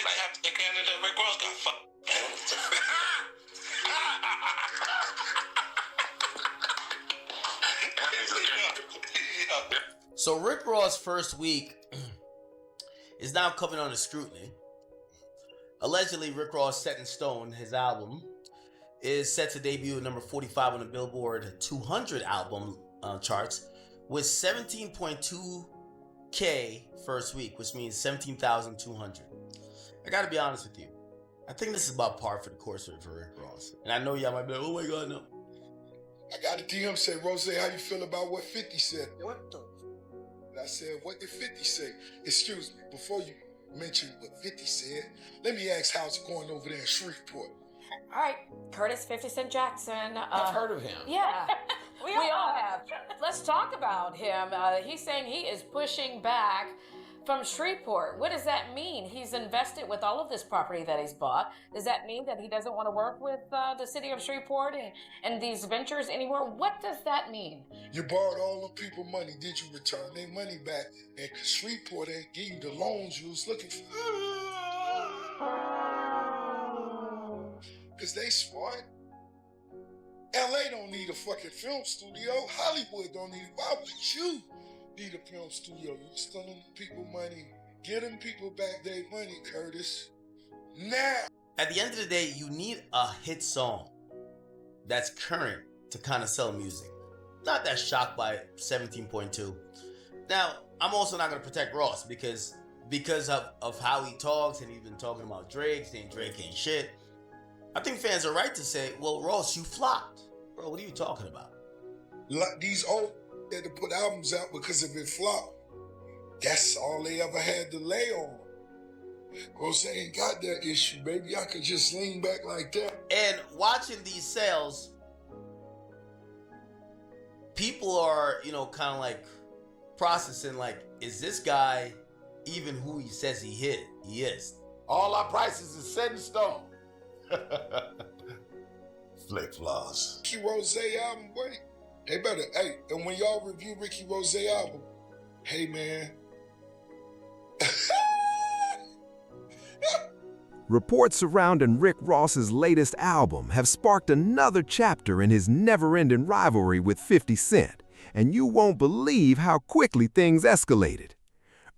Like after Canada, Rick Ross got fucked. So Rick Ross' first week is now coming under scrutiny. Allegedly, Rick Ross Set in Stone, his album, is set to debut at number 45 on the Billboard 200 album charts with 17.2K first week, which means 17,200. I gotta be honest with you. I think this is about par for the course for Rick Ross. And I know y'all might be like, oh my God, no. I got a DM say, Rose, how you feel about what 50 said? What the? And I said, what did 50 say? Excuse me, before you mention what 50 said, let me ask how's it going over there in Shreveport? All right, Curtis 50 Cent Jackson. I've heard of him. Yeah, we all have. Let's talk about him. He's saying he is pushing back from Shreveport. What does that mean? He's invested with all of this property that he's bought. Does that mean that he doesn't want to work with the city of Shreveport and these ventures anymore? What does that mean? You borrowed all them people money. Did you return their money back? And Shreveport ain't give you the loans you was looking for. Because they smart. LA don't need a fucking film studio. Hollywood don't need it. Why would you need a film studio? You stealing people money. Get them people back their money, Curtis. Now. At the end of the day, you need a hit song that's current to kind of sell music. Not that shocked by 17.2. Now, I'm also not going to protect Ross because of how he talks, and he's been talking about Drake, saying Drake ain't shit. I think fans are right to say, well, Ross, you flopped. Bro, what are you talking about? Like these old had to put albums out because if it flopped, that's all they ever had to lay on. Rose ain't got that issue, baby. I could just lean back like that. And watching these sales, people are, kind of like processing, like, is this guy even who he says he is? All our prices is set in stone. Flip-flops. Ricky Rose album, boy. They better, and when y'all review Ricky Rose album, hey man. Reports surrounding Rick Ross's latest album have sparked another chapter in his never-ending rivalry with 50 Cent, and you won't believe how quickly things escalated.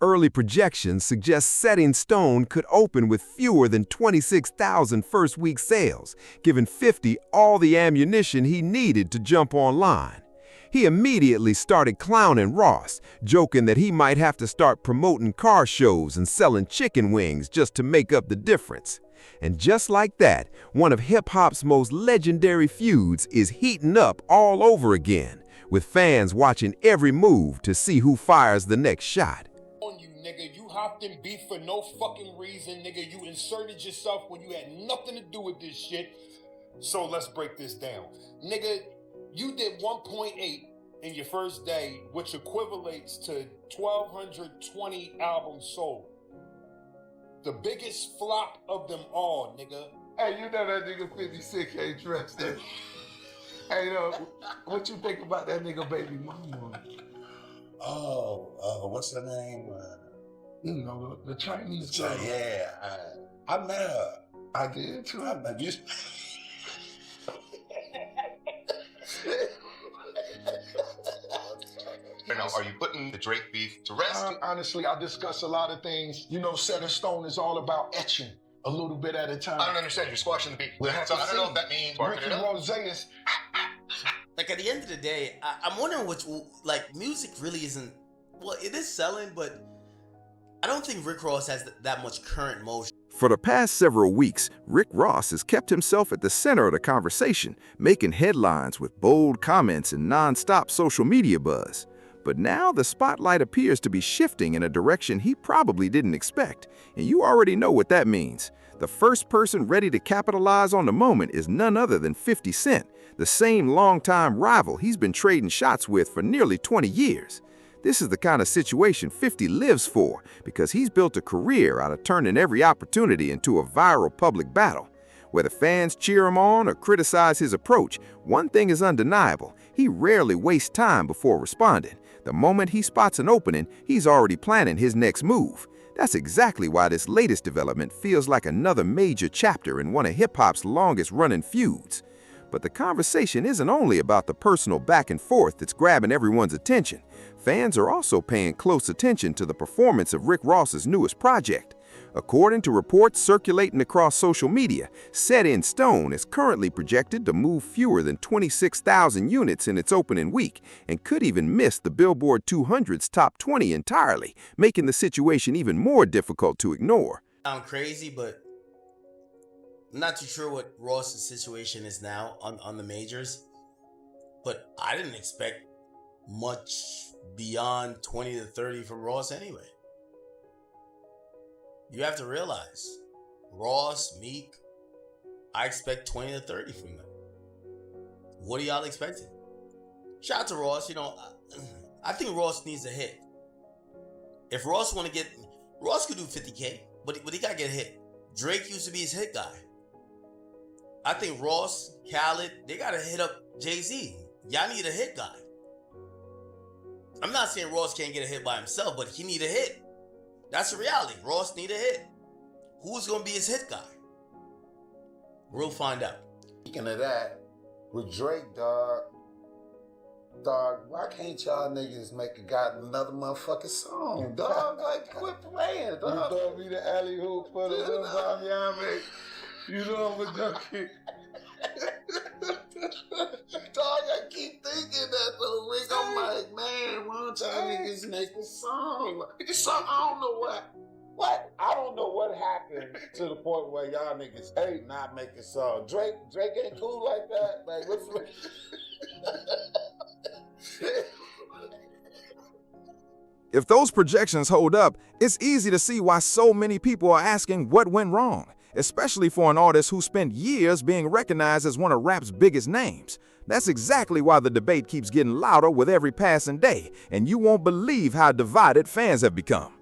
Early projections suggest Set in Stone could open with fewer than 26,000 first-week sales, giving 50 all the ammunition he needed to jump online. He immediately started clowning Ross, joking that he might have to start promoting car shows and selling chicken wings just to make up the difference. And just like that, one of hip-hop's most legendary feuds is heating up all over again, with fans watching every move to see who fires the next shot. Nigga, you hopped in beef for no fucking reason, nigga. You inserted yourself when you had nothing to do with this shit. So let's break this down. Nigga, you did 1.8 in your first day, which equivalates to 1,220 albums sold. The biggest flop of them all, nigga. Hey, you know that nigga 56 ain't dressed in. Hey, what you think about that nigga baby mama? What's her name? The Chinese girl. Yeah, I met her. I did too. I met you. Now, are you putting the Drake beef to rest? Honestly, I discuss a lot of things. Set in stone is all about etching a little bit at a time. I don't understand. You're squashing the beef. So I don't know if that means Ricky Rose is. Like, at the end of the day, I'm wondering music really isn't, well, it is selling, but I don't think Rick Ross has that much current motion. For the past several weeks, Rick Ross has kept himself at the center of the conversation, making headlines with bold comments and non-stop social media buzz. But now the spotlight appears to be shifting in a direction he probably didn't expect, and you already know what that means. The first person ready to capitalize on the moment is none other than 50 Cent, the same longtime rival he's been trading shots with for nearly 20 years. This is the kind of situation 50 lives for, because he's built a career out of turning every opportunity into a viral public battle. Whether fans cheer him on or criticize his approach, one thing is undeniable: he rarely wastes time before responding. The moment he spots an opening, he's already planning his next move. That's exactly why this latest development feels like another major chapter in one of hip-hop's longest-running feuds. But the conversation isn't only about the personal back and forth that's grabbing everyone's attention. Fans are also paying close attention to the performance of Rick Ross's newest project. According to reports circulating across social media, Set in Stone is currently projected to move fewer than 26,000 units in its opening week and could even miss the Billboard 200's top 20 entirely, making the situation even more difficult to ignore. Sound crazy, but I'm not too sure what Ross's situation is now on the majors, but I didn't expect much beyond 20 to 30 from Ross anyway. You have to realize, Ross, Meek, I expect 20 to 30 from them. What are y'all expecting? Shout out to Ross. I think Ross needs a hit. If Ross want to get, Ross could do 50K, but he got to get a hit. Drake used to be his hit guy. I think Ross, Khaled, they got to hit up Jay-Z. Y'all need a hit guy. I'm not saying Ross can't get a hit by himself, but he need a hit. That's the reality. Ross need a hit. Who's going to be his hit guy? We'll find out. Speaking of that, with Drake, dog, why can't y'all niggas make another motherfucking song, dog? Like, quit playing, dog. You throw me the alley hoop for the little bomb, you know I'm a junkie. Dog, I keep thinking that though, Rick. I'm like, man, why don't y'all niggas make a song? I don't know what. I don't know what happened to the point where y'all niggas hate not making songs. Drake ain't cool like that. Like, what's If those projections hold up, it's easy to see why so many people are asking what went wrong, especially for an artist who spent years being recognized as one of rap's biggest names. That's exactly why the debate keeps getting louder with every passing day, and you won't believe how divided fans have become.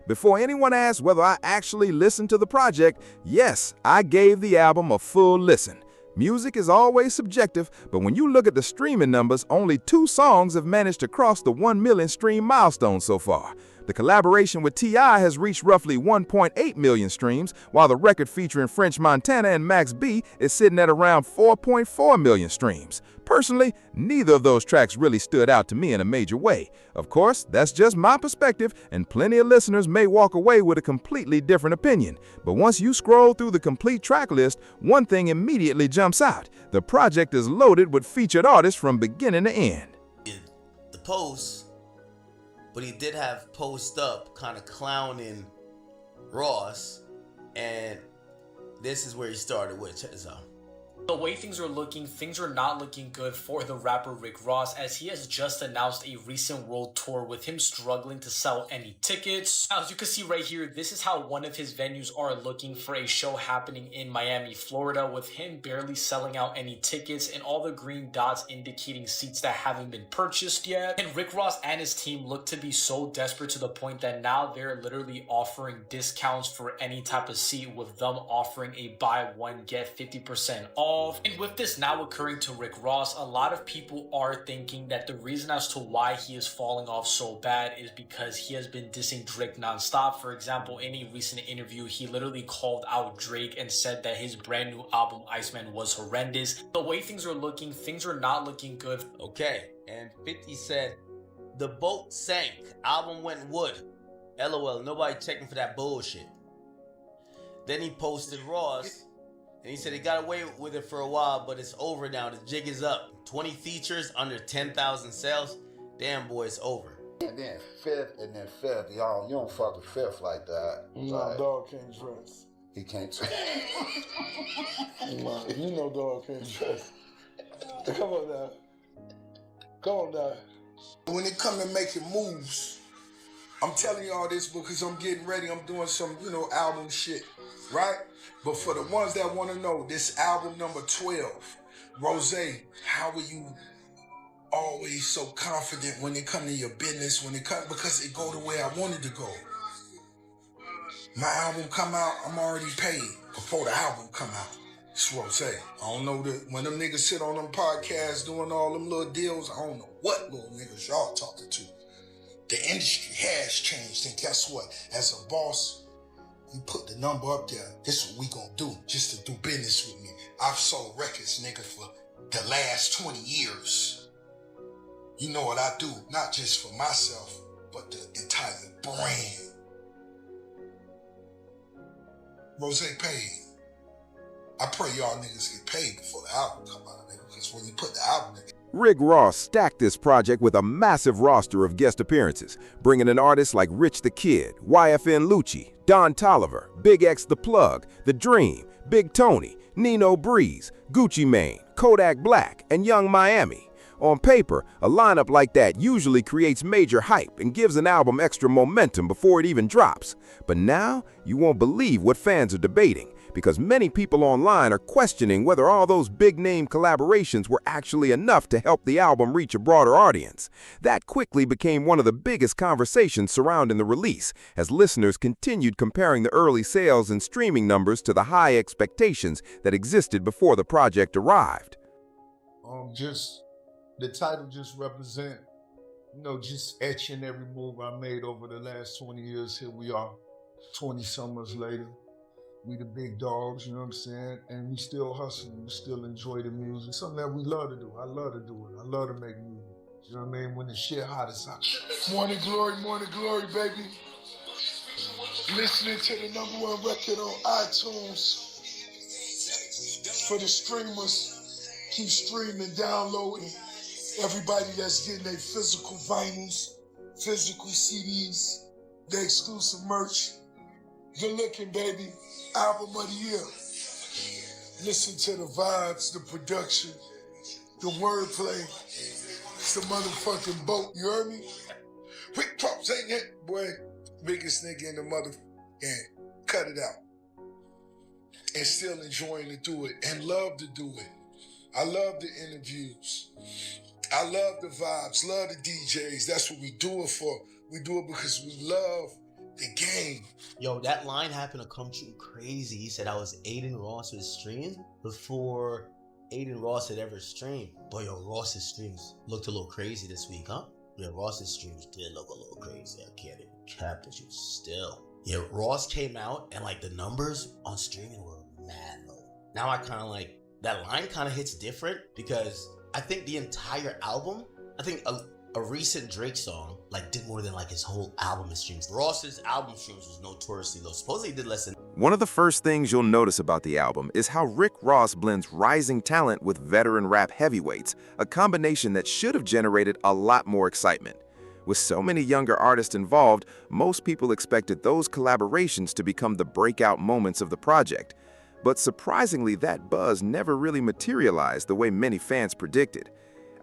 Before anyone asks whether I actually listened to the project, yes, I gave the album a full listen. Music is always subjective, but when you look at the streaming numbers, only 2 songs have managed to cross the 1 million stream milestone so far. The collaboration with T.I. has reached roughly 1.8 million streams, while the record featuring French Montana and Max B is sitting at around 4.4 million streams. Personally, neither of those tracks really stood out to me in a major way. Of course, that's just my perspective, and plenty of listeners may walk away with a completely different opinion. But once you scroll through the complete track list, one thing immediately jumps out. The project is loaded with featured artists from beginning to end. The post, but he did have Post Up kind of clowning Ross, and this is where he started with. Check this out. The way things are not looking good for the rapper Rick Ross, as he has just announced a recent world tour with him struggling to sell any tickets. As you can see right here, this is how one of his venues are looking for a show happening in Miami, Florida, with him barely selling out any tickets and all the green dots indicating seats that haven't been purchased yet. And Rick Ross and his team look to be so desperate to the point that now they're literally offering discounts for any type of seat, with them offering a buy one get 50% off. And with this now occurring to Rick Ross, a lot of people are thinking that the reason as to why he is falling off so bad is because he has been dissing Drake nonstop. For example, in a recent interview, he literally called out Drake and said that his brand new album, Iceman, was horrendous. The way things are not looking good. Okay, and 50 said, the boat sank, album went wood. LOL, nobody checking for that bullshit. Then he posted Ross, and he said he got away with it for a while, but it's over now. The jig is up. 20 features, under 10,000 sales. Damn, boy, it's over. And then fifth, y'all, you don't fuck with fifth like that. No, Like, dog can't dress. he can't. You know dog can't dress. Come on now. When it come to making moves, I'm telling y'all this because I'm getting ready. I'm doing some, album shit, right? But for the ones that want to know, this album number 12, Rose, how are you always so confident when it comes to your business, because it go the way I wanted to go? My album come out, I'm already paid before the album come out. It's Rose. I don't know when them niggas sit on them podcasts doing all them little deals, I don't know what little niggas y'all talking to. The industry has changed, and guess what? As a boss, you put the number up there. This is what we gonna do, just to do business with me. I've sold records, nigga, for the last 20 years. You know what I do, not just for myself, but the entire brand. Rose paid. I pray y'all niggas get paid before the album come out, nigga, because when you put the album in, Rick Ross stacked this project with a massive roster of guest appearances, bringing in artists like Rich the Kid, YFN Lucci, Don Toliver, Big X The Plug, The Dream, Big Tony, Nino Breeze, Gucci Mane, Kodak Black, and Young Miami. On paper, a lineup like that usually creates major hype and gives an album extra momentum before it even drops. But now, you won't believe what fans are debating, because many people online are questioning whether all those big-name collaborations were actually enough to help the album reach a broader audience. That quickly became one of the biggest conversations surrounding the release, as listeners continued comparing the early sales and streaming numbers to the high expectations that existed before the project arrived. Just the title just represent, just etching every move I made over the last 20 years. Here we are, 20 summers later. We the big dogs, you know what I'm saying? And we still hustling, we still enjoy the music. Something that we love to do. I love to do it. I love to make music. You know what I mean? When the shit hot, it's hot. morning glory, baby. Listening to the #1 record on iTunes. For the streamers, keep streaming, downloading. Everybody that's getting their physical vinyls, physical CDs, their exclusive merch. Good looking, baby. Album of the year. Listen to the vibes, the production, the wordplay. It's the motherfucking boat, you heard me? Rick Ross ain't it, boy. Biggest nigga in the motherfucking game. Cut it out. And still enjoying to do it and love to do it. I love the interviews. I love the vibes, love the DJs. That's what we do it for. We do it because we love the game. Yo, that line happened to come true crazy. He said I was Aiden Ross's streams before Aiden Ross had ever streamed. But yo, Ross's streams looked a little crazy this week, huh? Yeah, Ross's streams did look a little crazy. I can't even cap that shit still. Yeah, Ross came out and like the numbers on streaming were mad low. Now I kind of like, that line kind of hits different because I think the entire album, I think a recent Drake song like did more than like his whole album of streams. Ross's album streams was notoriously low. Supposedly he did less than. One of the first things you'll notice about the album is how Rick Ross blends rising talent with veteran rap heavyweights, a combination that should have generated a lot more excitement. With so many younger artists involved, most people expected those collaborations to become the breakout moments of the project. But surprisingly, that buzz never really materialized the way many fans predicted.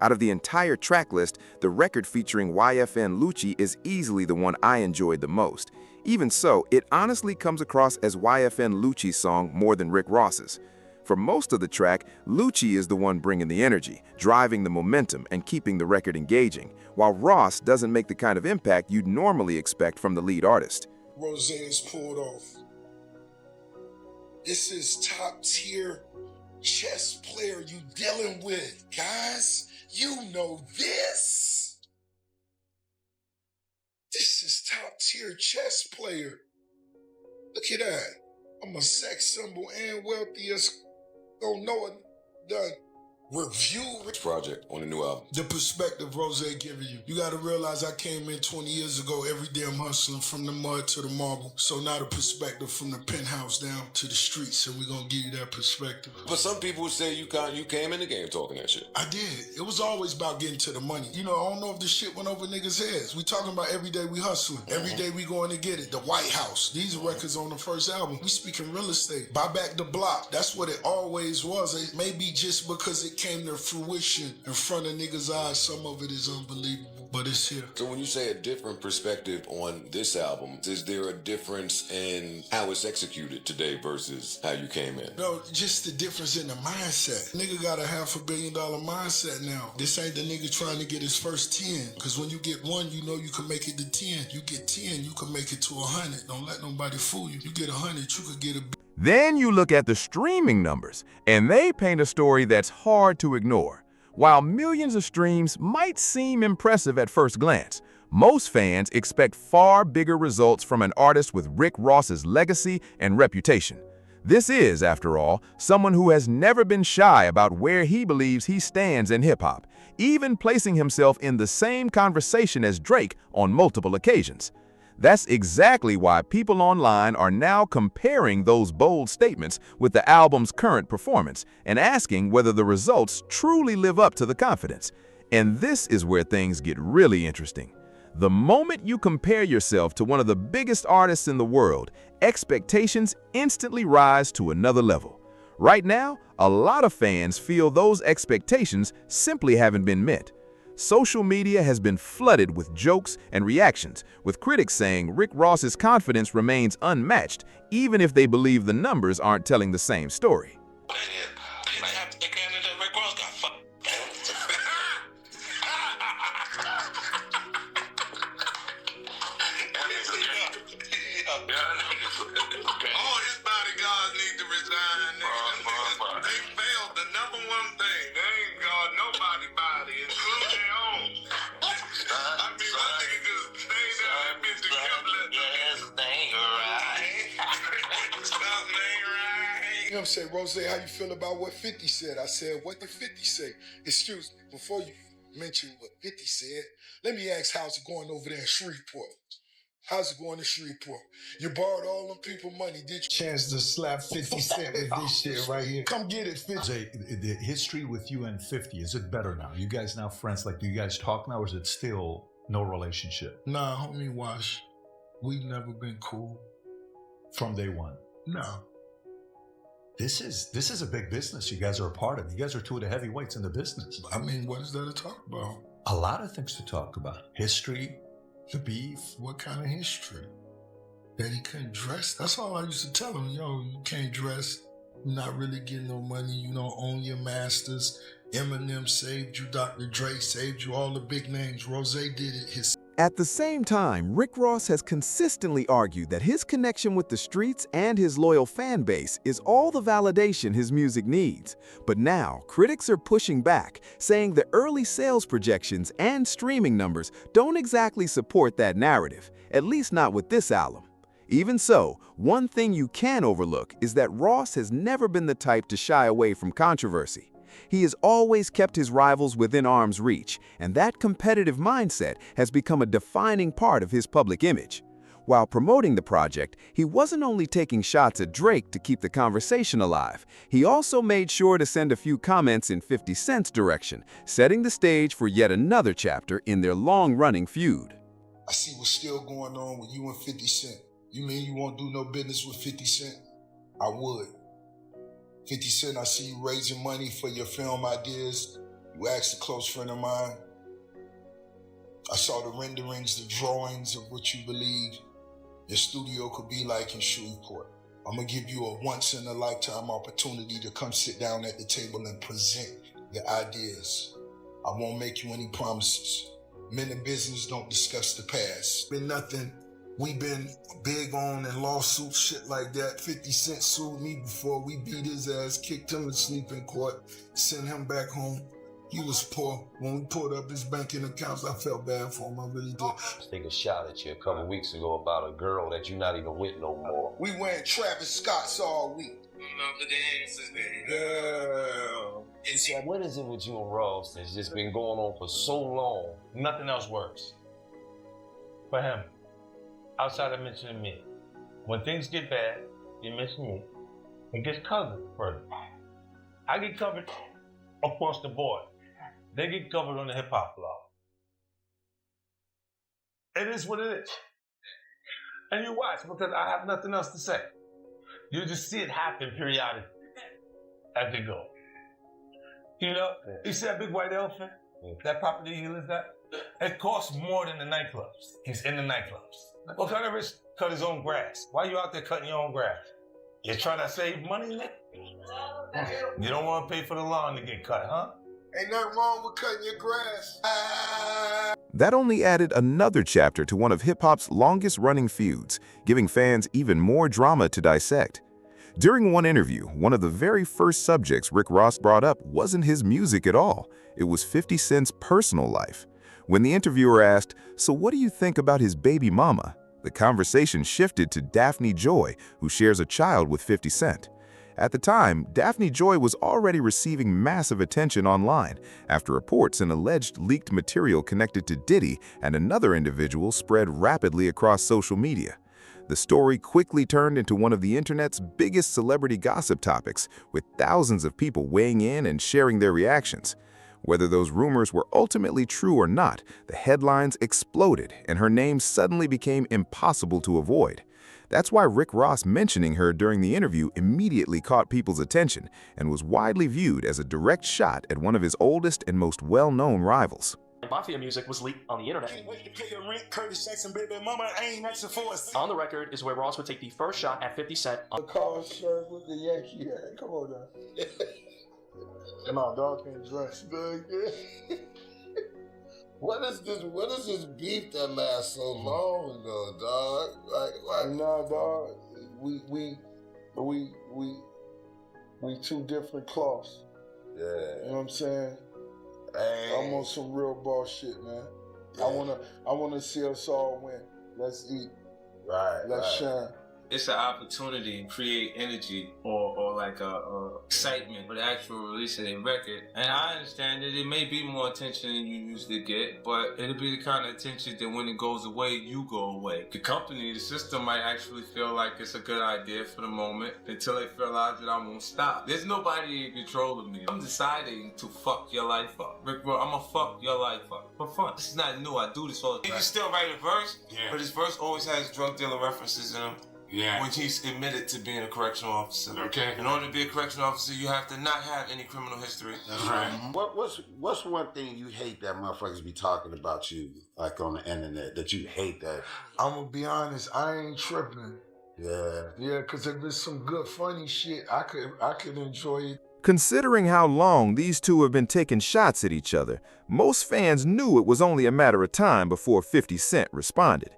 Out of the entire track list, the record featuring YFN Lucci is easily the one I enjoyed the most. Even so, it honestly comes across as YFN Lucci's song more than Rick Ross's. For most of the track, Lucci is the one bringing the energy, driving the momentum, and keeping the record engaging, while Ross doesn't make the kind of impact you'd normally expect from the lead artist. Rose is pulled off. This is top tier chess player you dealing with, guys. You know this. This is top tier chess player. Look at that. I'm a sex symbol and wealthiest. Don't know it. Done. Review project on the new album. The perspective Rose giving you. You gotta realize I came in 20 years ago, every day I'm hustling from the mud to the marble. So now the perspective from the penthouse down to the streets, and we're gonna give you that perspective. But some people would say you came in the game talking that shit. I did. It was always about getting to the money. You know, I don't know if this shit went over niggas' heads. We talking about every day we hustling. Every day we going to get it. The White House. These are records on the first album. We speaking real estate. Buy back the block. That's what it always was. It may be just because it came to fruition in front of niggas' eyes. Some of it is unbelievable, but it's here. So when you say a different perspective on this album, is there a difference in how it's executed today versus how you came in? No, just the difference in the mindset. Nigga got a $500 million mindset now. This ain't the nigga trying to get his first 10. Cause when you get 1, you know you can make it to 10. You get 10, you can make it to 100. Don't let nobody fool you. You get 100, you could get a. Then you look at the streaming numbers, and they paint a story that's hard to ignore. While millions of streams might seem impressive at first glance, Most fans expect far bigger results from an artist with Rick Ross's legacy and reputation. This is, after all, someone who has never been shy about where he believes he stands in hip-hop, even placing himself in the same conversation as Drake on multiple occasions. That's exactly why people online are now comparing those bold statements with the album's current performance and asking whether the results truly live up to the confidence. And this is where things get really interesting. The moment you compare yourself to one of the biggest artists in the world, expectations instantly rise to another level. Right now, a lot of fans feel those expectations simply haven't been met. Social media has been flooded with jokes and reactions, with critics saying Rick Ross's confidence remains unmatched, even if they believe the numbers aren't telling the same story. All his bodyguards need to resign. They failed the number one thing. They ain't got nobody body, including their own. I mean, my nigga just stay there and bitch and kept letting something ain't right. You know what I'm saying, Rose, how you feel about what 50 said? I said, what did 50 say? Excuse me, before you mention what 50 said, let me ask how's it going over there in Shreveport? How's it going in Shreveport? You borrowed all them people money, did you? Chance to slap 50 Cent with this shit right here. Come get it, 50. The history with you and 50, is it better now? You guys now friends? Like, do you guys talk now, or is it still no relationship? Nah, homie, Wash. We've never been cool. From day one? No. This is a big business you guys are a part of. You guys are two of the heavyweights in the business. I mean, what is there to talk about? A lot of things to talk about. History, the beef. What kind of history? That he couldn't dress? That's all I used to tell him. Yo, you can't dress. You're not really getting no money. You don't own your masters. Eminem saved you. Dr. Dre saved you. All the big names. Rose did it. His At the same time, Rick Ross has consistently argued that his connection with the streets and his loyal fan base is all the validation his music needs. But now, critics are pushing back, saying the early sales projections and streaming numbers don't exactly support that narrative, at least not with this album. Even so, one thing you can overlook is that Ross has never been the type to shy away from controversy. He has always kept his rivals within arm's reach, and that competitive mindset has become a defining part of his public image. While promoting the project, he wasn't only taking shots at Drake to keep the conversation alive, he also made sure to send a few comments in 50 Cent's direction, setting the stage for yet another chapter in their long-running feud. I see what's still going on with you and 50 Cent. You mean you won't do no business with 50 Cent? I would. 50 Cent, I see you raising money for your film ideas. You asked a close friend of mine. I saw the renderings, the drawings of what you believe your studio could be like in Shreveport. I'm gonna give you a once-in-a-lifetime opportunity to come sit down at the table and present your ideas. I won't make you any promises. Men in business don't discuss the past. Been nothing we been big on in lawsuits, shit like that. 50 Cent sued me before. We beat his ass, kicked him to sleep in court, sent him back home. He was poor. When we pulled up his banking accounts, I felt bad for him. I really did. Take a shot at you a couple weeks ago about a girl that you're not even with no more. We wearing Travis Scott's all week. Yeah. What is it with you and Ross that's just been going on for so long? Nothing else works. For him, outside of mentioning me. When things get bad, you mention me. It gets covered further. I get covered across the board. They get covered on the hip-hop law. It is what it is. And you watch, because I have nothing else to say. You just see it happen periodically as they go. You know, you see that big white elephant? That property he lives at? It costs more than the nightclubs. He's in the nightclubs. What kind of risk? Cut his own grass. Why are you out there cutting your own grass? You trying to save money, Nick? You don't want to pay for the lawn to get cut, huh? Ain't nothing wrong with cutting your grass. That only added another chapter to one of hip-hop's longest-running feuds, giving fans even more drama to dissect. During one interview, one of the very first subjects Rick Ross brought up wasn't his music at all. It was 50 Cent's personal life. When the interviewer asked, "So what do you think about his baby mama?" the conversation shifted to Daphne Joy, who shares a child with 50 Cent. At the time, Daphne Joy was already receiving massive attention online after reports and alleged leaked material connected to Diddy and another individual spread rapidly across social media. The story quickly turned into one of the internet's biggest celebrity gossip topics, with thousands of people weighing in and sharing their reactions. Whether those rumors were ultimately true or not, the headlines exploded and her name suddenly became impossible to avoid. That's why Rick Ross mentioning her during the interview immediately caught people's attention and was widely viewed as a direct shot at one of his oldest and most well-known rivals. Mafia music was leaked on the internet. Can't wait to play the rent, Curtis Jackson, baby mama, ain't that's for us. On the record is where Ross would take the first shot at 50 Cent. The car shirt with the Yankee hat. Come on now. No, dog can't dress. What is this beef that lasts so long ago, dog? Like nah, dog. We two different cloths. Yeah. You know what I'm saying? Hey. I'm on some real ball shit, man. Yeah. I wanna see us all win. Let's eat. Right. Let's shine. It's an opportunity to create energy or like a excitement for the actual release of a record. And I understand that it may be more attention than you usually get, but it'll be the kind of attention that when it goes away, you go away. The company, the system might actually feel like it's a good idea for the moment until they realize that I won't stop. There's nobody in control of me. I'm deciding to fuck your life up. Rick, bro, I'm gonna fuck your life up for fun. This is not new. I do this all the time. He can still write a verse, but his verse always has drug dealer references in him. Yeah. When he's admitted to being a correctional officer. Okay. In order to be a correctional officer, you have to not have any criminal history. That's right. What's one thing you hate that motherfuckers be talking about you, like on the internet, that you hate that? I'm gonna be honest, I ain't tripping. Yeah. Yeah, cause if it's some good funny shit, I could enjoy it. Considering how long these two have been taking shots at each other, most fans knew it was only a matter of time before 50 Cent responded.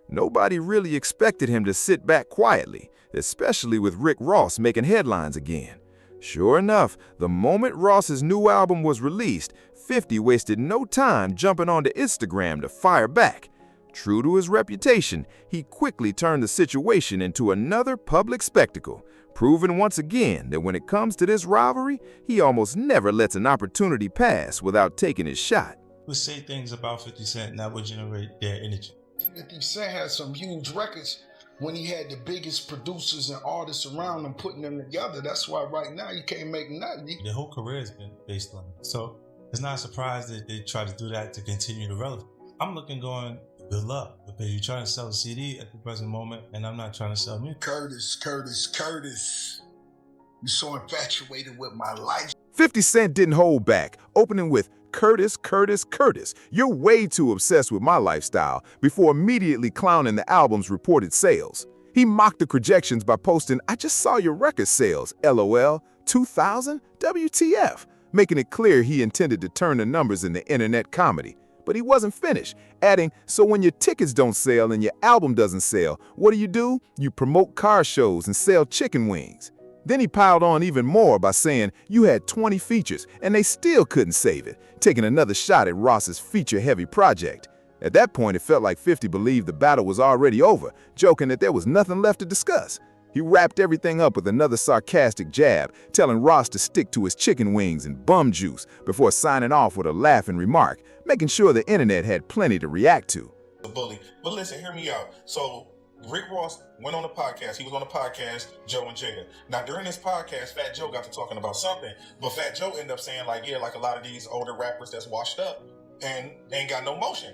Nobody really expected him to sit back quietly, especially with Rick Ross making headlines again. Sure enough, the moment Ross's new album was released, 50 wasted no time jumping onto Instagram to fire back. True to his reputation, he quickly turned the situation into another public spectacle, proving once again that when it comes to this rivalry, he almost never lets an opportunity pass without taking his shot. Would say things about 50 Cent and that would generate their energy. 50 Cent had some huge records when he had the biggest producers and artists around him putting them together. That's why right now you can't make nothing. Their whole career has been based on it. So it's not a surprise that they try to do that to continue the relevance. I'm looking going, good luck, because you're trying to sell a CD at the present moment and I'm not trying to sell music. Curtis. You're so infatuated with my life. 50 Cent didn't hold back, opening with Curtis, you're way too obsessed with my lifestyle, before immediately clowning the album's reported sales. He mocked the projections by posting, "I just saw your record sales, LOL, 2,000? WTF?" making it clear he intended to turn the numbers into internet comedy. But he wasn't finished, adding, "So when your tickets don't sell and your album doesn't sell, what do? You promote car shows and sell chicken wings." Then he piled on even more by saying you had 20 features and they still couldn't save it, taking another shot at Ross's feature-heavy project. At that point, it felt like 50 believed the battle was already over, joking that there was nothing left to discuss. He wrapped everything up with another sarcastic jab, telling Ross to stick to his chicken wings and bum juice before signing off with a laughing remark, making sure the internet had plenty to react to. The bully. But listen, hear me out. So Rick Ross went on a podcast. He was on a podcast, Joe and Jada. Now, during this podcast, Fat Joe got to talking about something, but Fat Joe ended up saying, like, yeah, like a lot of these older rappers that's washed up and they ain't got no motion.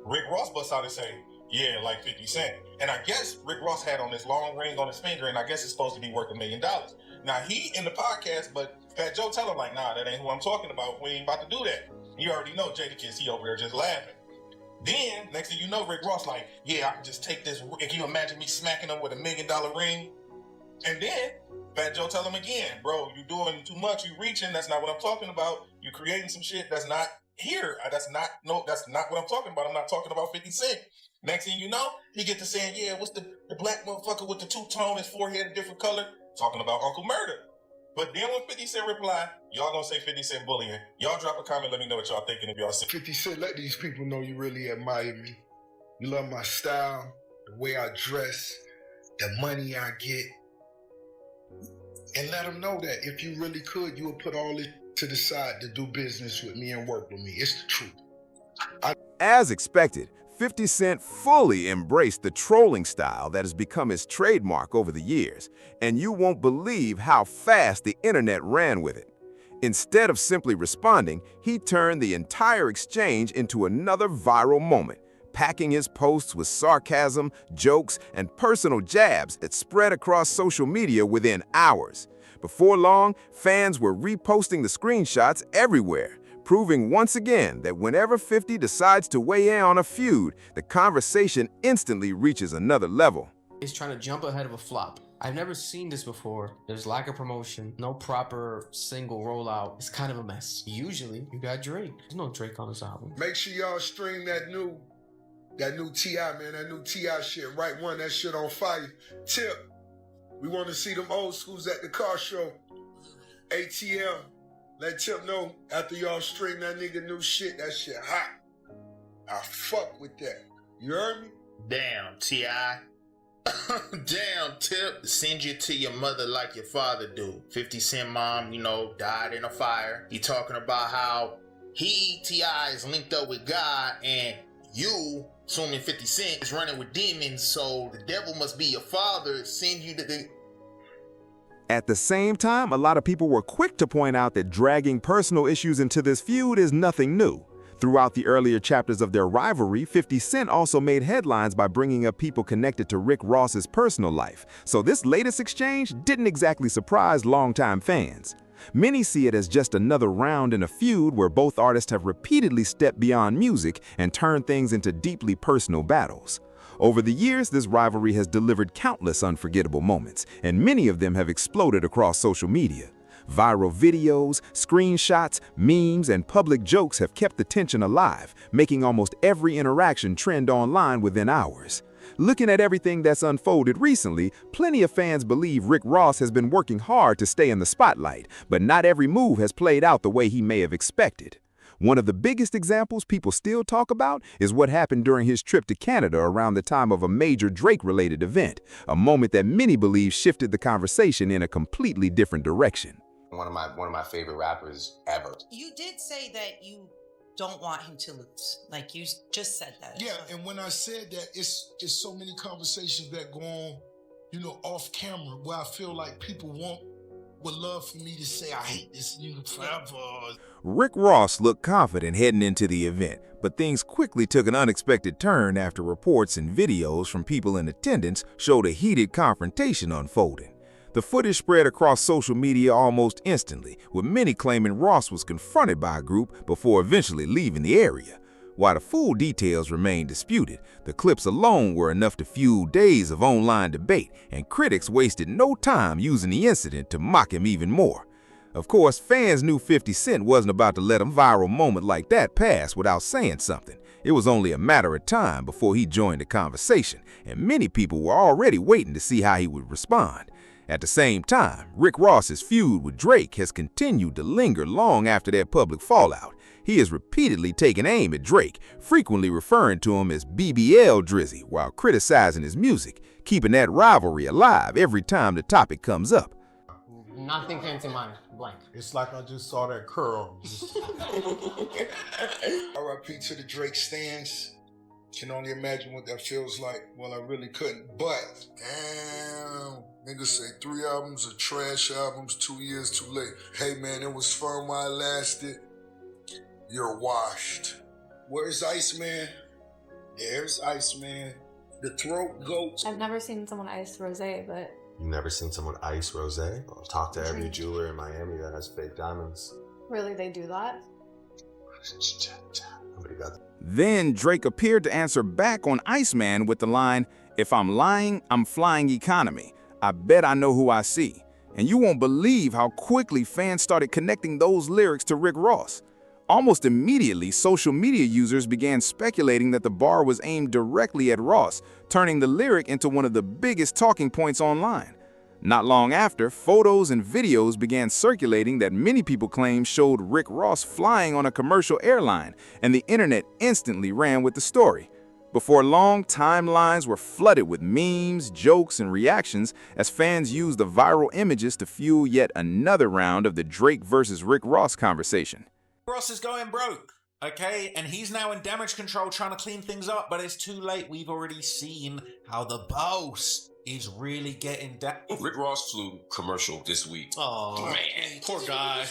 Rick Ross busts out and say, yeah, like 50 Cent. And I guess Rick Ross had on this long ring on his finger, and I guess it's supposed to be worth $1 million. Now, he in the podcast, but Fat Joe tell him, like, nah, that ain't who I'm talking about. We ain't about to do that. You already know Jadakiss, he over there just laughing. Then, next thing you know, Rick Ross like, yeah, I can just take this. Can you imagine me smacking him with $1 million ring? And then, Fat Joe tell him again, bro, you doing too much, you reaching, that's not what I'm talking about. You creating some shit that's not here. That's not what I'm talking about. I'm not talking about 50 Cent. Next thing you know, he get to saying, yeah, what's the black motherfucker with the two-tone, his forehead a different color? Talking about Uncle Murder. But then when 50 Cent reply, y'all gonna say 50 Cent bullying. Y'all drop a comment, let me know what y'all thinking if y'all see. 50 Cent, let these people know you really admire me. You love my style, the way I dress, the money I get. And let them know that if you really could, you would put all it to the side to do business with me and work with me. It's the truth. As expected, 50 Cent fully embraced the trolling style that has become his trademark over the years, and you won't believe how fast the internet ran with it. Instead of simply responding, he turned the entire exchange into another viral moment, packing his posts with sarcasm, jokes, and personal jabs that spread across social media within hours. Before long, fans were reposting the screenshots everywhere, proving once again that whenever 50 decides to weigh in on a feud, the conversation instantly reaches another level. He's trying to jump ahead of a flop. I've never seen this before. There's lack of promotion, no proper single rollout. It's kind of a mess. Usually, you got Drake. There's no Drake on this album. Make sure y'all stream that new T.I., man, that new T.I. shit. Right One, that shit on fire. Tip, we want to see them old schools at the car show. ATL. Let Tip know after y'all stream that nigga new shit, that shit hot. I fuck with that. You heard me? Damn, T.I. Damn, Tip. Send you to your mother like your father do. 50 Cent mom, died in a fire. He talking about how T.I. is linked up with God, and you, assuming 50 Cent, is running with demons, so the devil must be your father, send you to the... At the same time, a lot of people were quick to point out that dragging personal issues into this feud is nothing new. Throughout the earlier chapters of their rivalry, 50 Cent also made headlines by bringing up people connected to Rick Ross's personal life, so this latest exchange didn't exactly surprise longtime fans. Many see it as just another round in a feud where both artists have repeatedly stepped beyond music and turned things into deeply personal battles. Over the years, this rivalry has delivered countless unforgettable moments, and many of them have exploded across social media. Viral videos, screenshots, memes, and public jokes have kept the tension alive, making almost every interaction trend online within hours. Looking at everything that's unfolded recently, plenty of fans believe Rick Ross has been working hard to stay in the spotlight, but not every move has played out the way he may have expected. One of the biggest examples people still talk about is what happened during his trip to Canada around the time of a major Drake-related event, a moment that many believe shifted the conversation in a completely different direction. One of my favorite rappers ever. You did say that you don't want him to lose. Like, you just said that. Yeah, and when I said that, it's so many conversations that go on, off camera, where I feel like people would love for me to say, I hate this nigga forever. Rick Ross looked confident heading into the event, but things quickly took an unexpected turn after reports and videos from people in attendance showed a heated confrontation unfolding. The footage spread across social media almost instantly, with many claiming Ross was confronted by a group before eventually leaving the area. While the full details remain disputed, the clips alone were enough to fuel days of online debate, and critics wasted no time using the incident to mock him even more. Of course, fans knew 50 Cent wasn't about to let a viral moment like that pass without saying something. It was only a matter of time before he joined the conversation, and many people were already waiting to see how he would respond. At the same time, Rick Ross's feud with Drake has continued to linger long after their public fallout. He has repeatedly taken aim at Drake, frequently referring to him as BBL Drizzy while criticizing his music, keeping that rivalry alive every time the topic comes up. Nothing came to mind. Blank. It's like I just saw that curl. R.I.P. to the Drake stands. Can only imagine what that feels like. Well, I really couldn't, but damn, niggas say 3 albums are trash albums, 2 years too late. Hey man, it was fun while it lasted. You're washed. Where's Iceman? There's Iceman. The throat goats. I've never seen someone ice rosé, but You've never seen someone ice rosé? Well, talk to every jeweler in Miami that has fake diamonds. really they do that? Nobody got that. Then Drake appeared to answer back on Iceman with the line, "If I'm lying, I'm flying economy. I bet I know who I see." And you won't believe how quickly fans started connecting those lyrics to Rick Ross. Almost immediately, social media users began speculating that the bar was aimed directly at Ross, turning the lyric into one of the biggest talking points online. Not long after, photos and videos began circulating that many people claimed showed Rick Ross flying on a commercial airline, and the internet instantly ran with the story. Before long, timelines were flooded with memes, jokes, and reactions as fans used the viral images to fuel yet another round of the Drake versus Rick Ross conversation. Ross is going broke, okay? And he's now in damage control trying to clean things up, but it's too late. We've already seen how the boss is really getting down. Rick Ross flew commercial this week. Oh, man. Poor guy.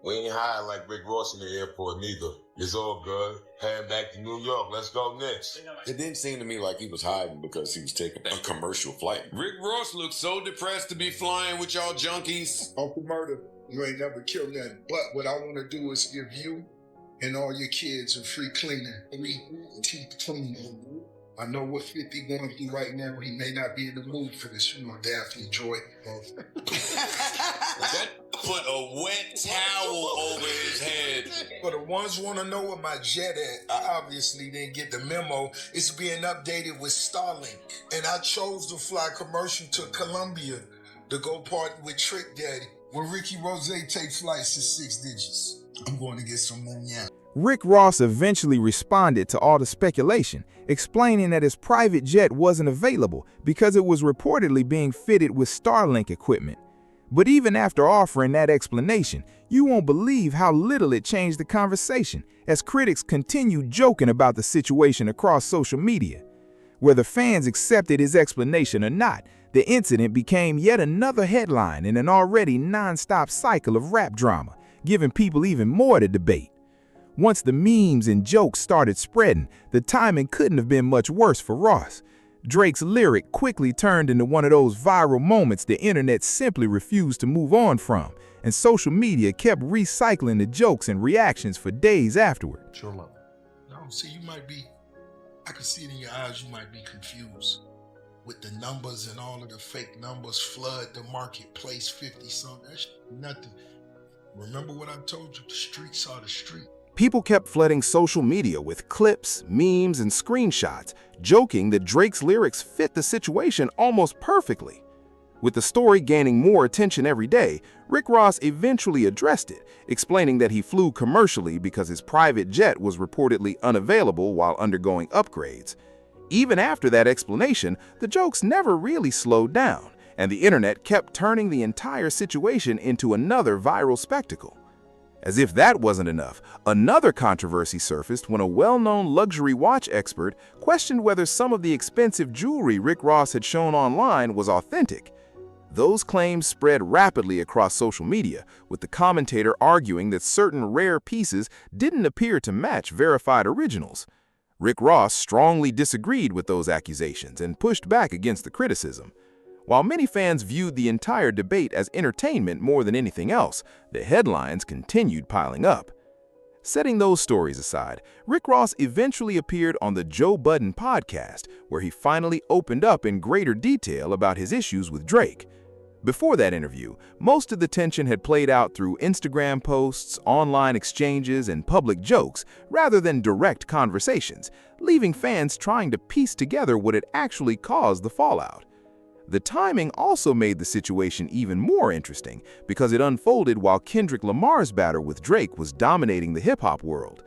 We ain't high like Rick Ross in the airport neither. It's all good. Heading back to New York. Let's go next. It didn't seem to me like he was hiding because he was taking a commercial flight. Rick Ross looked so depressed to be flying with y'all junkies. Uncle Murder, you ain't never killed nothing. But what I want to do is give you and all your kids a free cleaning. Free teeth cleaning. I know what 50 going through right now. He may not be in the mood for this, you know, Daphne Joy. Put a wet towel over his head. For the ones want to know where my jet at, I obviously didn't get the memo. It's being updated with Starlink. And I chose to fly commercial to Colombia to go party with Trick Daddy. When Ricky Rose takes flights to 6 digits, I'm going to get some money out. Rick Ross eventually responded to all the speculation, explaining that his private jet wasn't available because it was reportedly being fitted with Starlink equipment. But even after offering that explanation, you won't believe how little it changed the conversation, as critics continued joking about the situation across social media. Whether fans accepted his explanation or not, the incident became yet another headline in an already non-stop cycle of rap drama, giving people even more to debate. Once the memes and jokes started spreading, the timing couldn't have been much worse for Ross. Drake's lyric quickly turned into one of those viral moments the internet simply refused to move on from, and social media kept recycling the jokes and reactions for days afterward. Sure love. No, see, I can see it in your eyes, you might be confused with the numbers and all of the fake numbers flood the marketplace, 50-something, that's nothing. Remember what I told you, the streets are the street. People kept flooding social media with clips, memes, and screenshots, joking that Drake's lyrics fit the situation almost perfectly. With the story gaining more attention every day, Rick Ross eventually addressed it, explaining that he flew commercially because his private jet was reportedly unavailable while undergoing upgrades. Even after that explanation, the jokes never really slowed down, and the internet kept turning the entire situation into another viral spectacle. As if that wasn't enough, another controversy surfaced when a well-known luxury watch expert questioned whether some of the expensive jewelry Rick Ross had shown online was authentic. Those claims spread rapidly across social media, with the commentator arguing that certain rare pieces didn't appear to match verified originals. Rick Ross strongly disagreed with those accusations and pushed back against the criticism. While many fans viewed the entire debate as entertainment more than anything else, the headlines continued piling up. Setting those stories aside, Rick Ross eventually appeared on the Joe Budden podcast, where he finally opened up in greater detail about his issues with Drake. Before that interview, most of the tension had played out through Instagram posts, online exchanges, and public jokes, rather than direct conversations, leaving fans trying to piece together what had actually caused the fallout. The timing also made the situation even more interesting because it unfolded while Kendrick Lamar's battle with Drake was dominating the hip-hop world.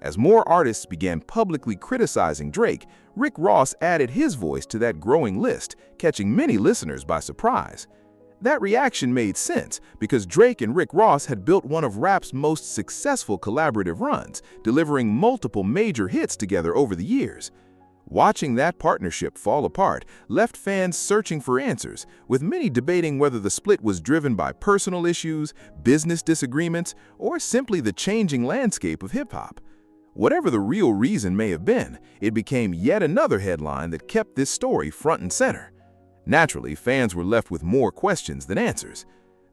As more artists began publicly criticizing Drake, Rick Ross added his voice to that growing list, catching many listeners by surprise. That reaction made sense because Drake and Rick Ross had built one of rap's most successful collaborative runs, delivering multiple major hits together over the years. Watching that partnership fall apart left fans searching for answers, with many debating whether the split was driven by personal issues, business disagreements, or simply the changing landscape of hip-hop. Whatever the real reason may have been, it became yet another headline that kept this story front and center. Naturally, fans were left with more questions than answers.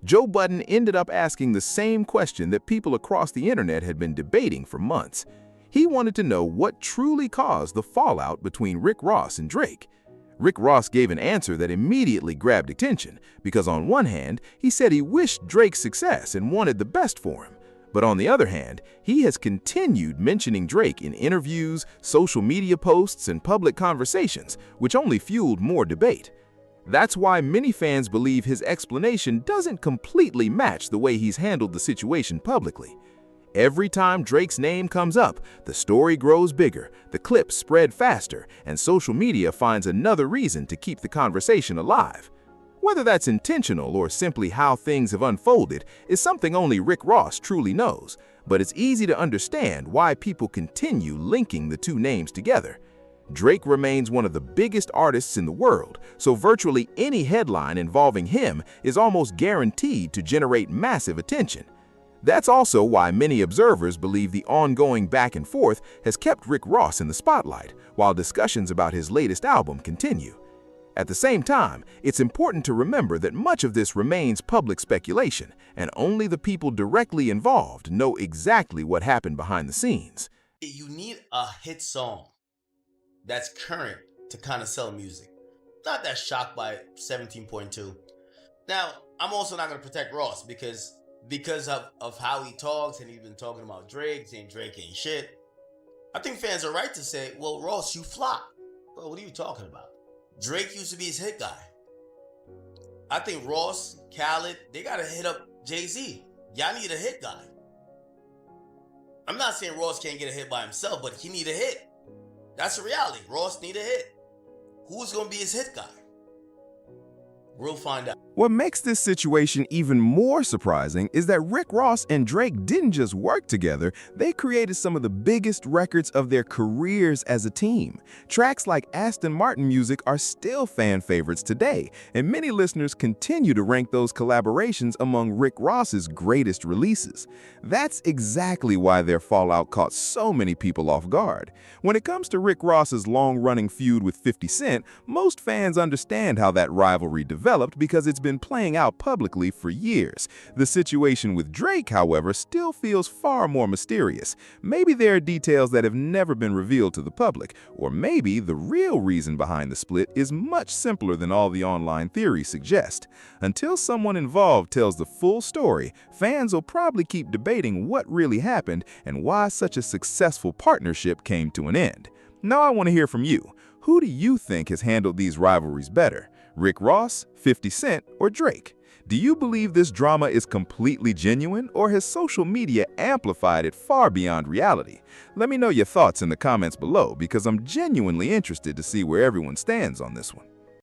Joe Budden ended up asking the same question that people across the internet had been debating for months. He wanted to know what truly caused the fallout between Rick Ross and Drake. Rick Ross gave an answer that immediately grabbed attention because on one hand, he said he wished Drake success and wanted the best for him. But on the other hand, he has continued mentioning Drake in interviews, social media posts, and public conversations, which only fueled more debate. That's why many fans believe his explanation doesn't completely match the way he's handled the situation publicly. Every time Drake's name comes up, the story grows bigger, the clips spread faster, and social media finds another reason to keep the conversation alive. Whether that's intentional or simply how things have unfolded is something only Rick Ross truly knows, but it's easy to understand why people continue linking the two names together. Drake remains one of the biggest artists in the world, so virtually any headline involving him is almost guaranteed to generate massive attention. That's also why many observers believe the ongoing back and forth has kept Rick Ross in the spotlight, while discussions about his latest album continue. At the same time, it's important to remember that much of this remains public speculation, and only the people directly involved know exactly what happened behind the scenes. You need a hit song that's current to kind of sell music. Not that shocked by 17.2. Now, I'm also not going to protect Ross because of how he talks, and he's been talking about Drake, saying Drake ain't shit. I think fans are right to say, well, Ross, you flop. Bro, what are you talking about? Drake used to be his hit guy. I think Ross, Khaled, they got to hit up Jay-Z. Y'all need a hit guy. I'm not saying Ross can't get a hit by himself, but he need a hit. That's the reality. Ross need a hit. Who's going to be his hit guy? We'll find out. What makes this situation even more surprising is that Rick Ross and Drake didn't just work together, they created some of the biggest records of their careers as a team. Tracks like Aston Martin music are still fan favorites today, and many listeners continue to rank those collaborations among Rick Ross's greatest releases. That's exactly why their fallout caught so many people off guard. When it comes to Rick Ross's long-running feud with 50 Cent, most fans understand how that rivalry developed because it's been playing out publicly for years. The situation with Drake, however, still feels far more mysterious. Maybe there are details that have never been revealed to the public, or maybe the real reason behind the split is much simpler than all the online theories suggest. Until someone involved tells the full story, fans will probably keep debating what really happened and why such a successful partnership came to an end. Now I want to hear from you. Who do you think has handled these rivalries better? Rick Ross, 50 Cent, or Drake? Do you believe this drama is completely genuine, or has social media amplified it far beyond reality? Let me know your thoughts in the comments below because I'm genuinely interested to see where everyone stands on this one.